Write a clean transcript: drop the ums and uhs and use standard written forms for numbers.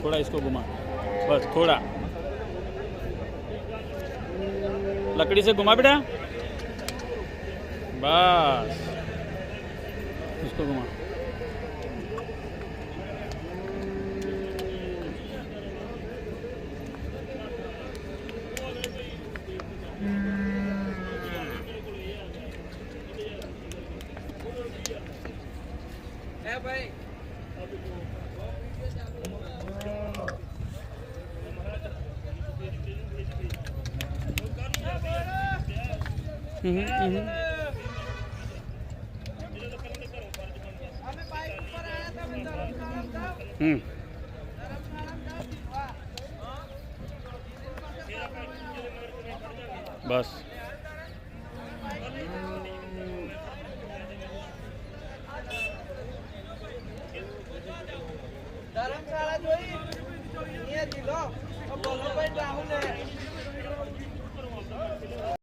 थोड़ा इसको घुमा, बस थोड़ा लकड़ी से घुमा बेटा, बस इसको घुमा। भाई बस धर्मशाला जोई ये दिलो बोलो भाई